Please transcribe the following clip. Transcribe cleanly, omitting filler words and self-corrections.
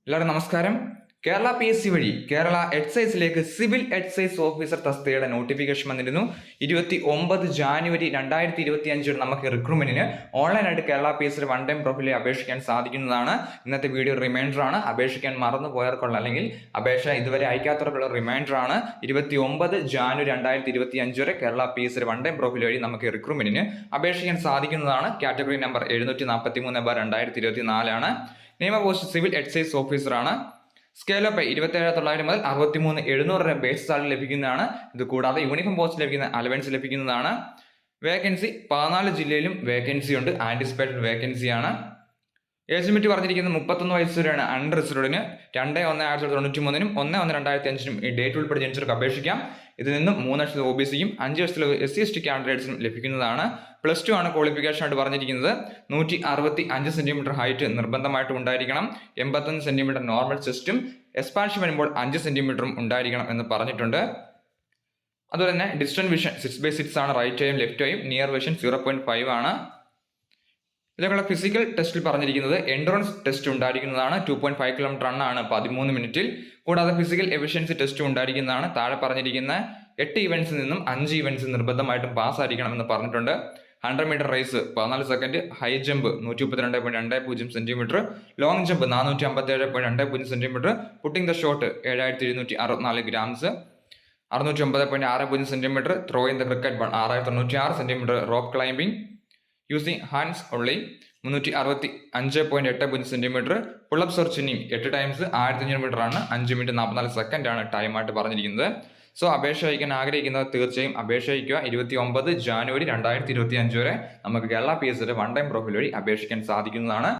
എല്ലാവരും നമസ്കാരം. കേരള PSC വഴി കേരള എക്സൈസിലേക്ക് സിവിൽ എക്സൈസ് ഓഫീസർ തസ്തികയുടെ നോട്ടിഫിക്കേഷൻ വന്നിരുന്നു. 29 ജാനുവരി 2025 നമുക്ക് റിക്രൂട്ട്മെന്റിന് ഓൺലൈനായിട്ട് കേരള PSC വൺ ടൈം പ്രൊഫൈലിൽ അപേക്ഷിക്കാൻ സാധിക്കുന്നതാണ്. ഇന്നത്തെ വീഡിയോ റിമൈൻഡർ ആണ്. അപേക്ഷിക്കാൻ മറന്നു പോയവർക്കുള്ള അല്ലെങ്കിൽ അപേക്ഷ ഇതുവരെ അയക്കാത്തവർക്കുള്ള റിമൈൻഡർ ആണ്. 29 ജാനുവരി 2025 വരെ Kerala PSC one time profile വഴി നമുക്ക് റിക്രൂട്ട്മെന്റിന് അപേക്ഷിക്കാൻ സാധിക്കുന്നതാണ്. കാറ്റഗറി നമ്പർ 743/2024 ആണ്. നിയമ പോസ്റ്റ് സിവിൽ എക്സൈസ് ഓഫീസർ ആണ്. സ്കെയിൽ ഓഫ് 27,900 മുതൽ 63,700 ബേസ് സാലറി ലഭിക്കുന്നതാണ്. ഇത് കൂടാതെ യൂണിഫോം പോസ്റ്റ് ലഭിക്കുന്ന അലവൻസ് ലഭിക്കുന്നതാണ്. വേക്കൻസി 14 ജില്ലയിലും വേക്കൻസി ഉണ്ട്. ആന്റിസിപ്പേറ്റഡ് വേക്കൻസിയാണ്. ഏജ് ലിമിറ്റ് പറഞ്ഞിരിക്കുന്നത് 31 വയസ്സ് വരെയാണ് അൺറിസർവ്ഡിന്. 2/1/1993 1/1/2005 ഈ ഡേറ്റ് ഉൾപ്പെടെ ജനിച്ചവർക്ക് അപേക്ഷിക്കാം. ഇതിൽ നിന്നും 3 വർഷത്തിൽ OBCയും 5 വർഷത്തിൽ SC/ST കാൻഡിഡേറ്റ്സിനും ലഭിക്കുന്നതാണ്. +2 ആണ് ക്വാളിഫിക്കേഷൻ ആയിട്ട് പറഞ്ഞിരിക്കുന്നത്. 165 സെന്റിമീറ്റർ ഹൈറ്റ് നിർബന്ധമായിട്ടും ഉണ്ടായിരിക്കണം. 81 സെന്റിമീറ്റർ നോർമൽ ചെസ്റ്റും എക്സ്പാൻഷൻ വരുമ്പോൾ 5 സെന്റിമീറ്ററും ഉണ്ടായിരിക്കണം എന്ന് പറഞ്ഞിട്ടുണ്ട്. അതുപോലെ തന്നെ ഡിസ്റ്റൻസ് വിഷൻ 6/6 ആണ്. റൈറ്റ് ഐയും ലെഫ്റ്റ് ഐയും. നിയർ വിഷൻ 0.5 ആണ്. ഇതിലേക്കുള്ള ഫിസിക്കൽ ടെസ്റ്റിൽ പറഞ്ഞിരിക്കുന്നത് എൻഡ്രോൺസ് ടെസ്റ്റ് ഉണ്ടായിരിക്കുന്നതാണ്. 2.5 കിലോമീറ്റർ റണ്ണാണ് 13 മിനിറ്റിൽ. കൂടാതെ ഫിസിക്കൽ എഫിഷ്യൻസി ടെസ്റ്റ് ഉണ്ടായിരിക്കുന്നതാണ്. താഴെ പറഞ്ഞിരിക്കുന്ന 8 ഇവന്റ്സിൽ നിന്നും 5 ഇവന്റ്സ് നിർബന്ധമായിട്ടും പാസ് ആയിരിക്കണം എന്ന് പറഞ്ഞിട്ടുണ്ട്. 100 metre race 14 second, high jump 132.20 centimetre, long jump 457.20 centimetre, putting the shot 7,764 grams, 609.60 centimetre, throw in the cricket ball 6,906 centimetre, rope climbing using hands only 365.80 centimetre, pull up സെർച്ചിനിങ് 8 times 1500 metre ആണ്. 5 minute 44 second ആണ് ടൈമായിട്ട് പറഞ്ഞിരിക്കുന്നത്. So അപേക്ഷ അയക്കാൻ ആഗ്രഹിക്കുന്നവർ തീർച്ചയായും അപേക്ഷ അയക്കുക. 29 ജാനുവരി 2025 വരെ നമുക്ക് Kerala PSC one time profile വഴി അപേക്ഷിക്കാൻ സാധിക്കുന്നതാണ്.